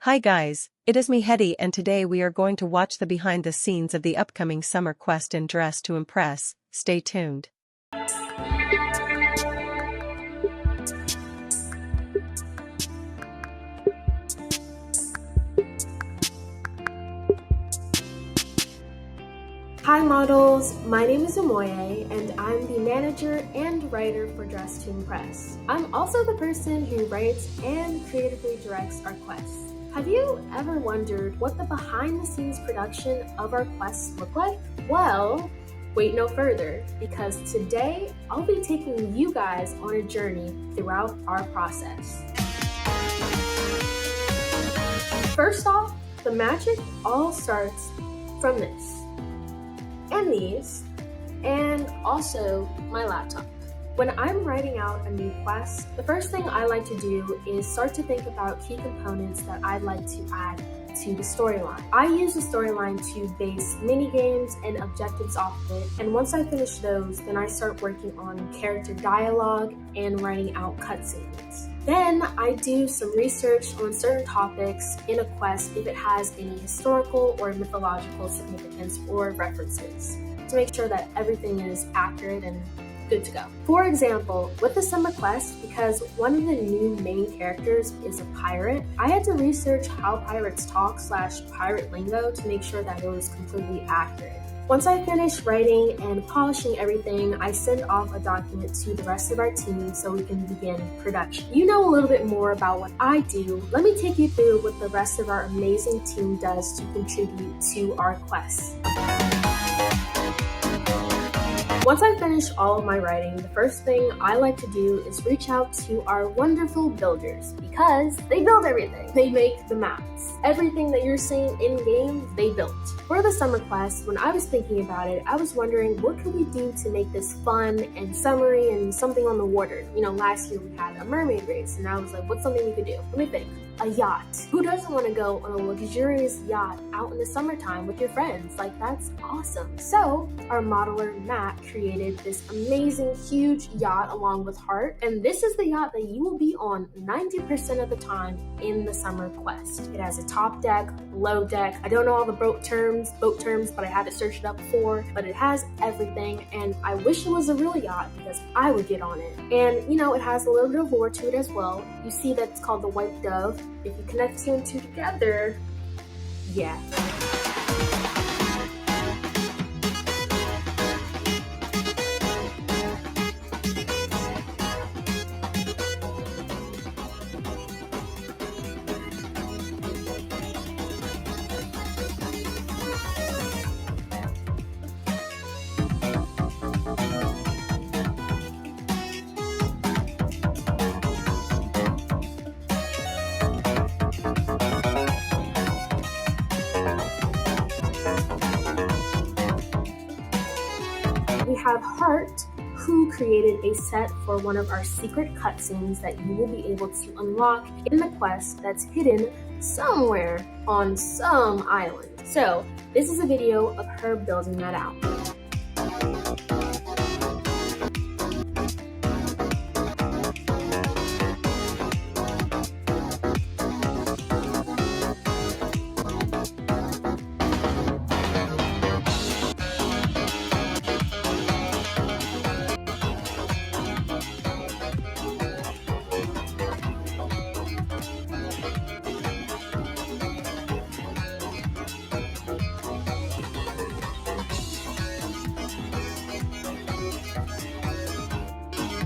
Hi guys, it is me Hetty and today we are going to watch the behind the scenes of the upcoming summer quest in Dress to Impress. Stay tuned. Hi models, my name is Umoye and I'm the manager and writer for Dress to Impress. I'm also the person who writes and creatively directs our quests. Have you ever wondered what the behind the scenes production of our quests look like? Well, wait no further, because today I'll be taking you guys on a journey throughout our process. First off, the magic all starts from this. And these, and also my laptop. When I'm writing out a new quest, the first thing I like to do is start to think about key components that I'd like to add to the storyline. I use the storyline to base mini games and objectives off of it, and once I finish those, then I start working on character dialogue and writing out cutscenes. Then I do some research on certain topics in a quest if it has any historical or mythological significance or references to make sure that everything is accurate and good to go. For example, with the summer quest, because one of the new main characters is a pirate, I had to research how pirates talk / pirate lingo to make sure that it was completely accurate. Once I finish writing and polishing everything, I send off a document to the rest of our team so we can begin production. You know a little bit more about what I do. Let me take you through what the rest of our amazing team does to contribute to our quests. Once I finish all of my writing, the first thing I like to do is reach out to our wonderful builders because they build everything. They make the maps. Everything that you're seeing in game, they built. For the summer quest, when I was thinking about it, I was wondering what could we do to make this fun and summery and something on the water. You know, last year we had a mermaid race and I was like, what's something we could do? Let me think. A yacht. Who doesn't want to go on a luxurious yacht out in the summertime with your friends? Like, that's awesome. So our modeler Matt created this amazing huge yacht along with Heart, and this is the yacht that you will be on 90% of the time in the summer quest. It has a top deck, below deck. I don't know all the boat terms, but I had to search it up before, but it has everything, and I wish it was a real yacht because I would get on it. And you know, it has a little bit of lore to it as well. You see that it's called the White Dove. If you connect two and two together, yeah. We have Heart, who created a set for one of our secret cutscenes that you will be able to unlock in the quest that's hidden somewhere on some island. So this is a video of her building that out.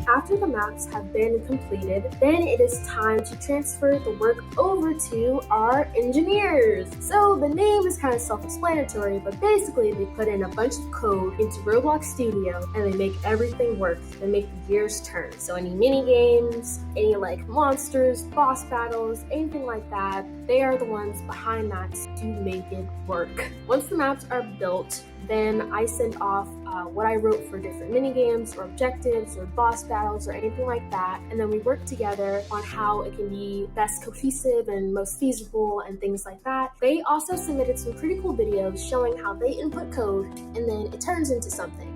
After the maps have been completed, then it is time to transfer the work over to our engineers. So the name is kind of self-explanatory, but basically they put in a bunch of code into Roblox Studio and they make everything work. They make the gears turn. So any mini games, any like monsters, boss battles, anything like that, they are the ones behind that to make it work. Once the maps are built, then I send off what I wrote for different mini games or objectives or boss battles or anything like that, and then we work together on how it can be best cohesive and most feasible and things like that. They also submitted some pretty cool videos showing how they input code and then it turns into something.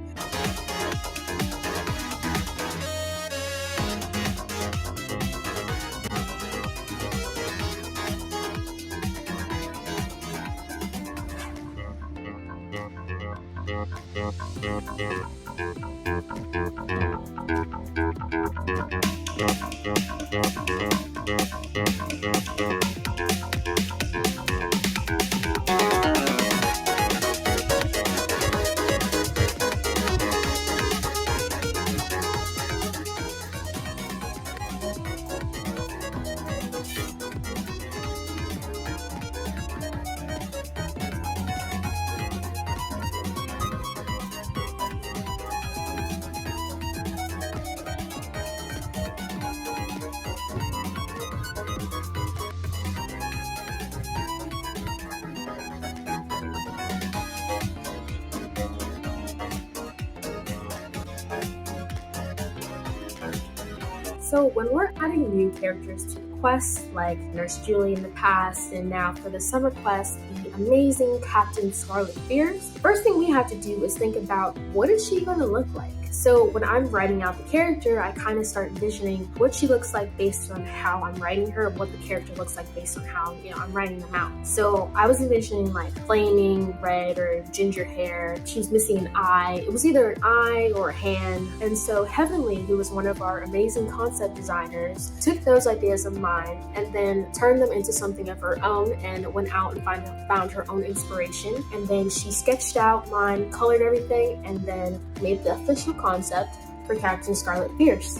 So when we're adding new characters to the quest, like Nurse Julie in the past, and now for the summer quest, the amazing Captain Scarlet Fierce, the first thing we have to do is think about, what is she going to look like? So when I'm writing out the character, I kind of start envisioning what she looks like based on how I'm writing her, what the character looks like based on how, I'm writing them out. So I was envisioning like flaming red or ginger hair. She was missing an eye. It was either an eye or a hand. And so Heavenly, who was one of our amazing concept designers, took those ideas of mine and then turned them into something of her own and went out and found her own inspiration. And then she sketched out mine, colored everything, and then made the official concept for Captain Scarlet Fierce.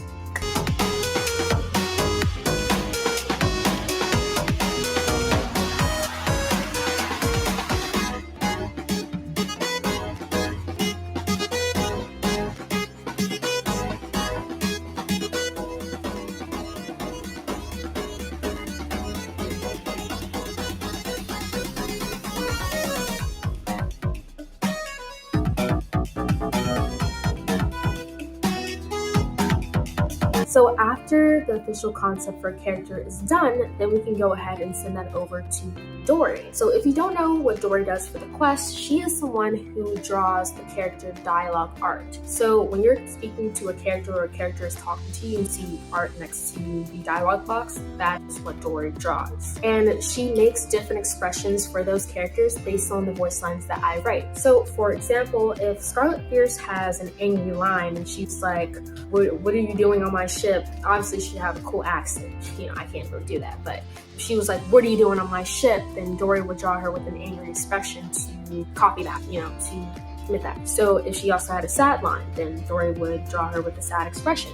So after the official concept for a character is done, then we can go ahead and send that over to Dory. So if you don't know what Dory does for the quest, she is someone who draws the character dialogue art. So when you're speaking to a character or a character is talking to you and see art next to the dialogue box, that is what Dory draws. And she makes different expressions for those characters based on the voice lines that I write. So for example, if Scarlet Fierce has an angry line and she's like, what are you doing on my ship? Obviously she'd have a cool accent. I can't really do that, but if she was like, what are you doing on my ship? Then Dory would draw her with an angry expression to copy that, to commit that. So if she also had a sad line, then Dory would draw her with a sad expression,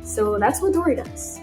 so that's what Dory does.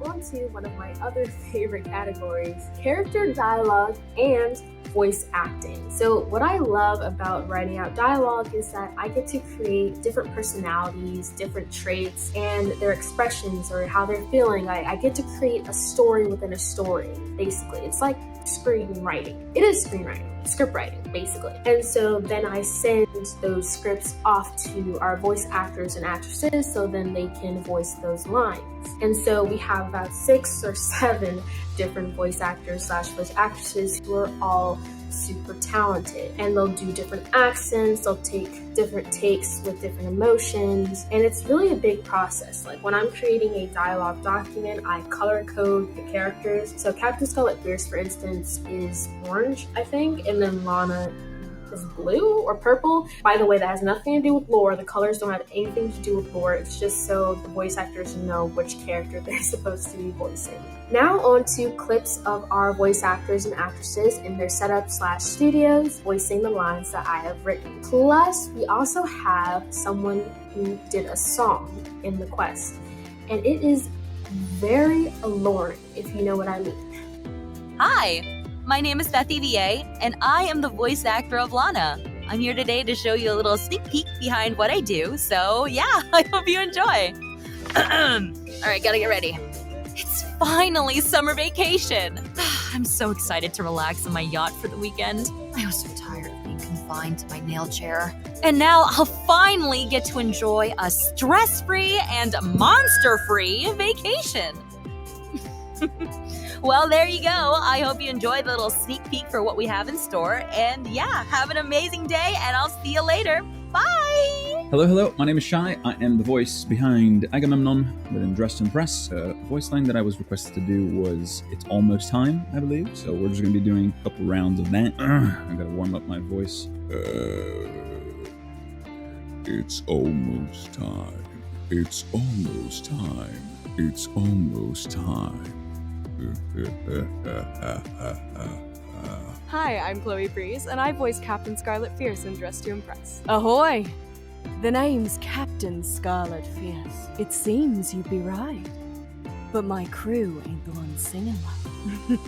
On to one of my other favorite categories, character dialogue and voice acting. So what I love about writing out dialogue is that I get to create different personalities, different traits, and their expressions or how they're feeling. I get to create a story within a story, basically. It's like screenwriting. It is screenwriting. Script writing, basically. And so then I send those scripts off to our voice actors and actresses so then they can voice those lines. And so we have about 6 or 7 different voice actors / voice actresses who are all super talented, and they'll do different accents, they'll take different takes with different emotions, and it's really a big process. Like when I'm creating a dialogue document, I color code the characters. So Captain Scarlet Fierce, for instance, is orange, I think, and then Lana is blue or purple. By the way, that has nothing to do with lore. The colors don't have anything to do with lore. It's just so the voice actors know which character they're supposed to be voicing. Now on to clips of our voice actors and actresses in their setup / studios voicing the lines that I have written. Plus, we also have someone who did a song in the quest, and it is very alluring, if you know what I mean. Hi, my name is Bethy VA, and I am the voice actor of Lana. I'm here today to show you a little sneak peek behind what I do, so yeah, I hope you enjoy. All right, gotta get ready. It's finally summer vacation. I'm so excited to relax on my yacht for the weekend. I was so tired of being confined to my nail chair. And now I'll finally get to enjoy a stress-free and monster-free vacation. Well, there you go. I hope you enjoyed the little sneak peek for what we have in store. And yeah, have an amazing day, and I'll see you later. Bye! Hello, my name is Shai. I am the voice behind Agamemnon within Dress to Impress. The voice line that I was requested to do was It's Almost Time, I believe. So we're just going to be doing a couple rounds of that. I gotta warm up my voice. It's almost time. It's almost time. It's almost time. Hi, I'm Chloe Breeze, and I voice Captain Scarlet Fierce in Dress to Impress. Ahoy! The name's Captain Scarlet Fierce. It seems you'd be right. But my crew ain't the one singing well.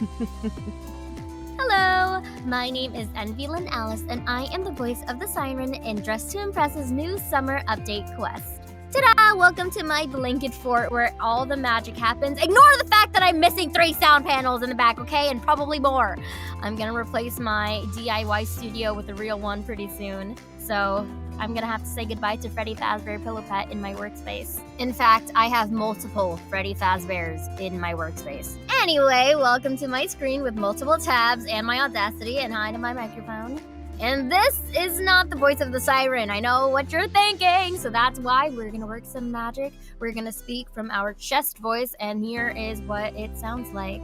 Hello, my name is Envylin Alice, and I am the voice of the Siren in Dress to Impress's new summer update quest. Ta-da! Welcome to my blanket fort where all the magic happens. Ignore the fact that I'm missing 3 sound panels in the back, okay? And probably more. I'm gonna replace my DIY studio with a real one pretty soon. So I'm gonna have to say goodbye to Freddy Fazbear Pillow Pet in my workspace. In fact, I have multiple Freddy Fazbears in my workspace. Anyway, welcome to my screen with multiple tabs and my Audacity, and hi to my microphone. And this is not the voice of the siren. I know what you're thinking. So that's why we're going to work some magic. We're going to speak from our chest voice. And here is what it sounds like.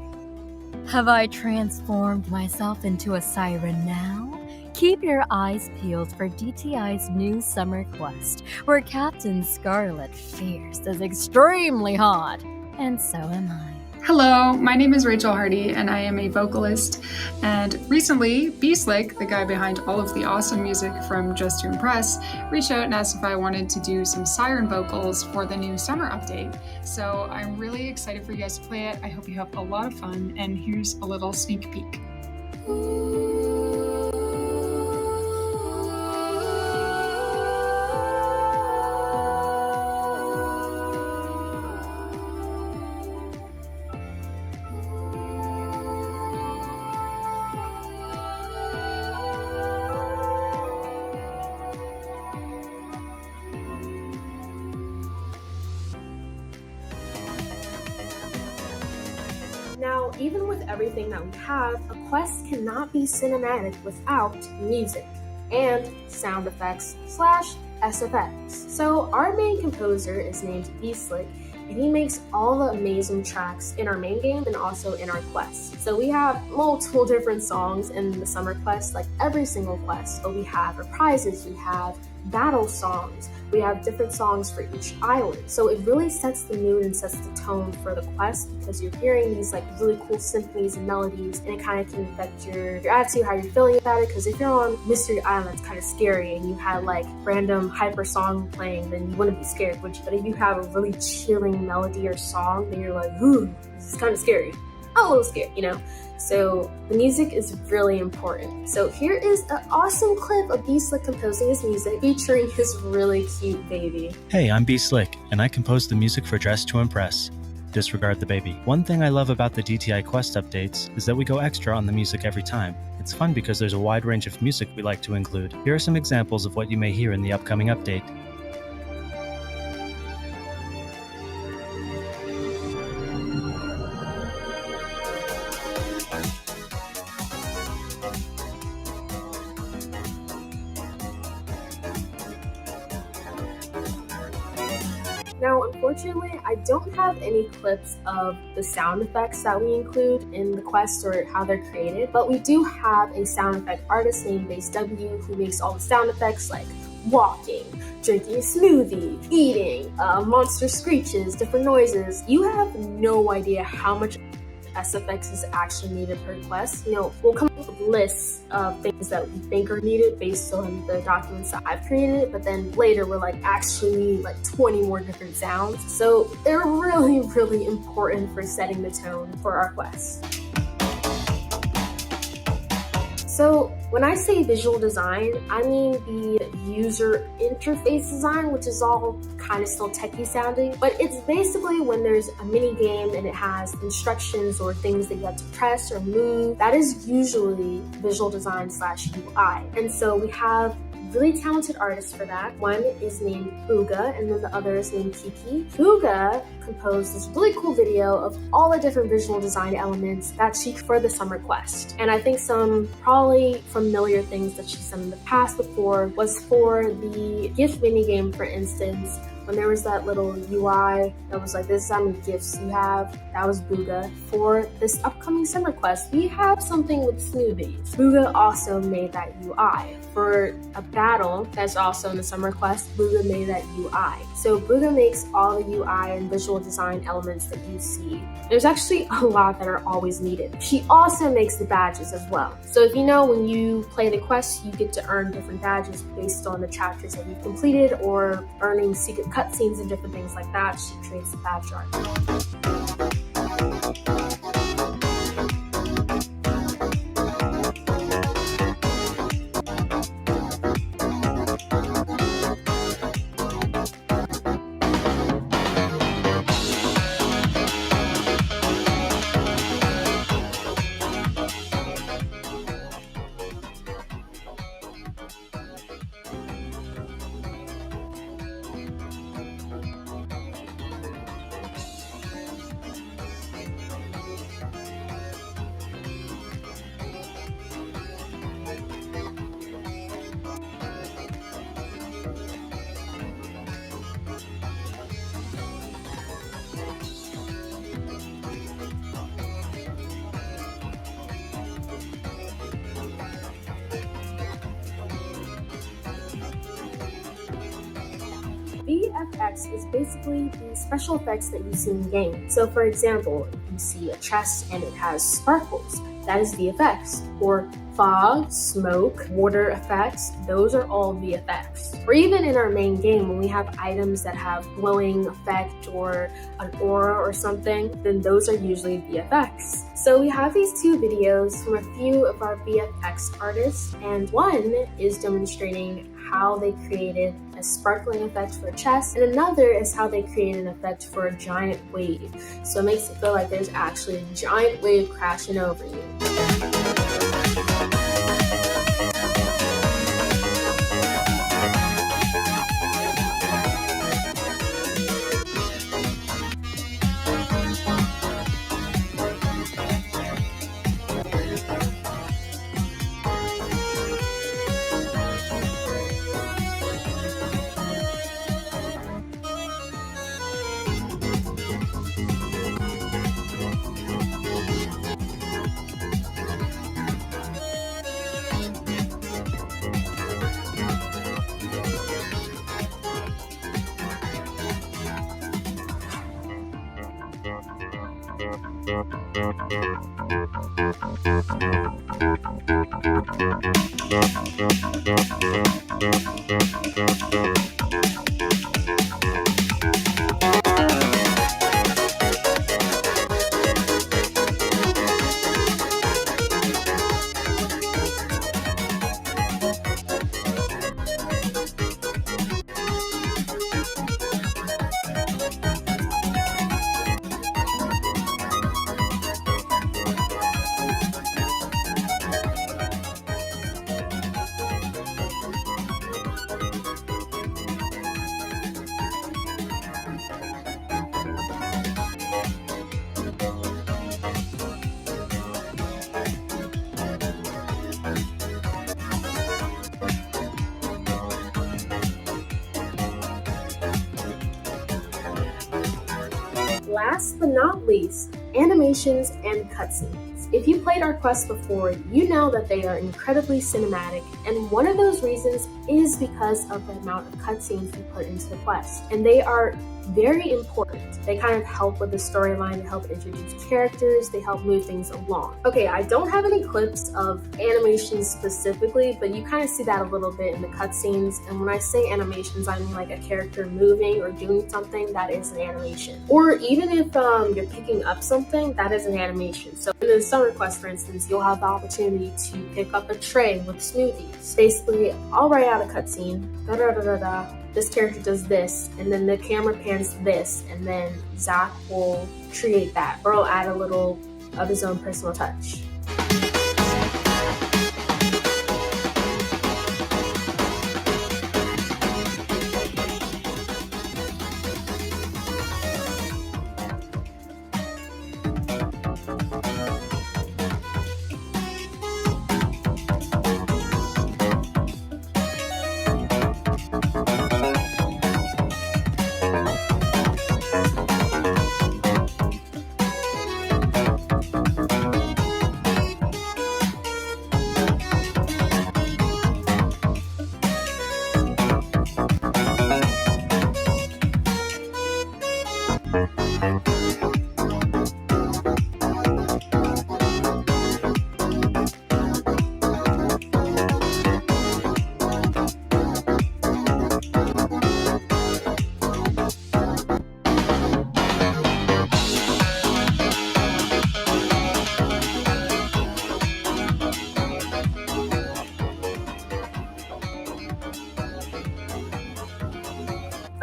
Have I transformed myself into a siren now? Keep your eyes peeled for DTI's new summer quest, where Captain Scarlet Fierce is extremely hot. And so am I. Hello, my name is Rachel Hardy, and I am a vocalist. And recently, B-Slick, the guy behind all of the awesome music from Just to Impress, reached out and asked if I wanted to do some siren vocals for the new summer update. So I'm really excited for you guys to play it. I hope you have a lot of fun, and here's a little sneak peek. Now, even with everything that we have, a quest cannot be cinematic without music and sound effects / SFX. So our main composer is named B-Slick, and he makes all the amazing tracks in our main game and also in our quest. So we have multiple different songs in the summer quest, like every single quest. So we have reprises, we have battle songs, we have different songs for each island. So it really sets the mood and sets the tone for the quest, because you're hearing these like really cool symphonies and melodies, and it kind of can affect your attitude, how you're feeling about it. Because if you're on Mystery Island, it's kind of scary, and you had like random hyper song playing, then you wouldn't be scared, would you? But if you have a really chilling melody or song, then you're like, ooh, this is kind of scary. I'm a little scared, you know? So the music is really important. So here is an awesome clip of B-Slick composing his music featuring his really cute baby. Hey, I'm B-Slick, and I composed the music for Dress to Impress. Disregard the baby. One thing I love about the DTI Quest updates is that we go extra on the music every time. It's fun because there's a wide range of music we like to include. Here are some examples of what you may hear in the upcoming update. Now, unfortunately, I don't have any clips of the sound effects that we include in the quest or how they're created, but we do have a sound effect artist named Base W who makes all the sound effects like walking, drinking a smoothie, eating, monster screeches, different noises. You have no idea how much SFX is actually needed per quest. You know, we'll come up with lists of things that we think are needed based on the documents that I've created, but then later we're like, actually need like 20 more different sounds. So they're really, really important for setting the tone for our quest. So when I say visual design, I mean the user interface design, which is all kind of still techie sounding, but it's basically when there's a mini game and it has instructions or things that you have to press or move. That is usually visual design / UI. And so we have really talented artists for that. One is named Booga, and then the other is named Kiki. Booga composed this really cool video of all the different visual design elements that she for the summer quest. And I think some probably familiar things that she's done in the past before was for the gift minigame, for instance. When there was that little UI that was like, this is how many gifts you have, that was Booga. For this upcoming summer quest, we have something with smoothies. Booga also made that UI. For a battle that's also in the summer quest, Booga made that UI. So Booga makes all the UI and visual design elements that you see. There's actually a lot that are always needed. She also makes the badges as well. So if you know, when you play the quest, you get to earn different badges based on the chapters that you've completed or earning secret cutscenes and different things like that. She creates the badge art. VFX is basically the special effects that you see in games. So for example, you see a chest and it has sparkles. That is VFX. Or fog, smoke, water effects, those are all VFX. Or even in our main game, when we have items that have glowing effect or an aura or something, then those are usually VFX. So we have these two videos from a few of our VFX artists, and one is demonstrating how they created a sparkling effect for a chest, and another is how they created an effect for a giant wave. So it makes it feel like there's actually a giant wave crashing over you. Last but not least, animations and cutscenes. If you played our quest before, you know that they are incredibly cinematic, and one of those reasons is because of the amount of cutscenes we put into the quest. And they are very important. They kind of help with the storyline, to help introduce characters, they help move things along. Okay, I don't have any clips of animations specifically, but you kind of see that a little bit in the cutscenes. And when I say animations, I mean like a character moving or doing something, that is an animation. Or even if you're picking up something, that is an animation. So in the summer quest, for instance, you'll have the opportunity to pick up a tray with smoothies. Basically, I'll write out a cutscene, this character does this, and then the camera pans this, and then Zach will create that, or he'll add a little of his own personal touch.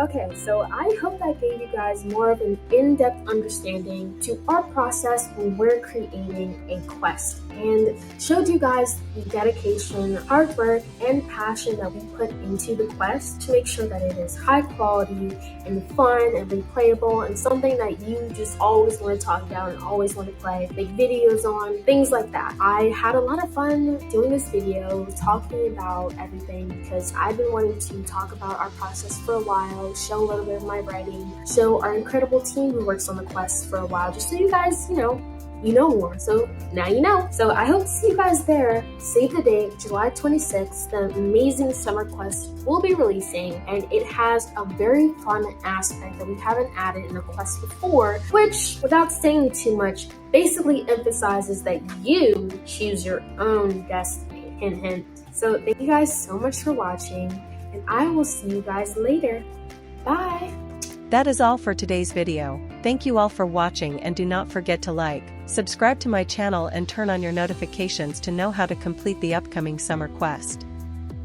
Okay, so I hope that gave you guys more of an in-depth understanding to our process when we're creating a quest, and showed you guys the dedication, hard work, and passion that we put into the quest to make sure that it is high quality and fun and replayable and something that you just always want to talk about and always want to play, make videos on, things like that. I had a lot of fun doing this video, talking about everything, because I've been wanting to talk about our process for a while, show a little bit of my writing, show our incredible team who works on the quest for a while, just so you guys, you know more. So now you know. So I hope to see you guys there. Save the date, July 26th. The amazing summer quest will be releasing, and it has a very fun aspect that we haven't added in a quest before, which, without saying too much, basically emphasizes that you choose your own destiny. Hint, hint. So thank you guys so much for watching, and I will see you guys later. Bye! That is all for today's video. Thank you all for watching, and do not forget to like, subscribe to my channel and turn on your notifications to know how to complete the upcoming summer quest.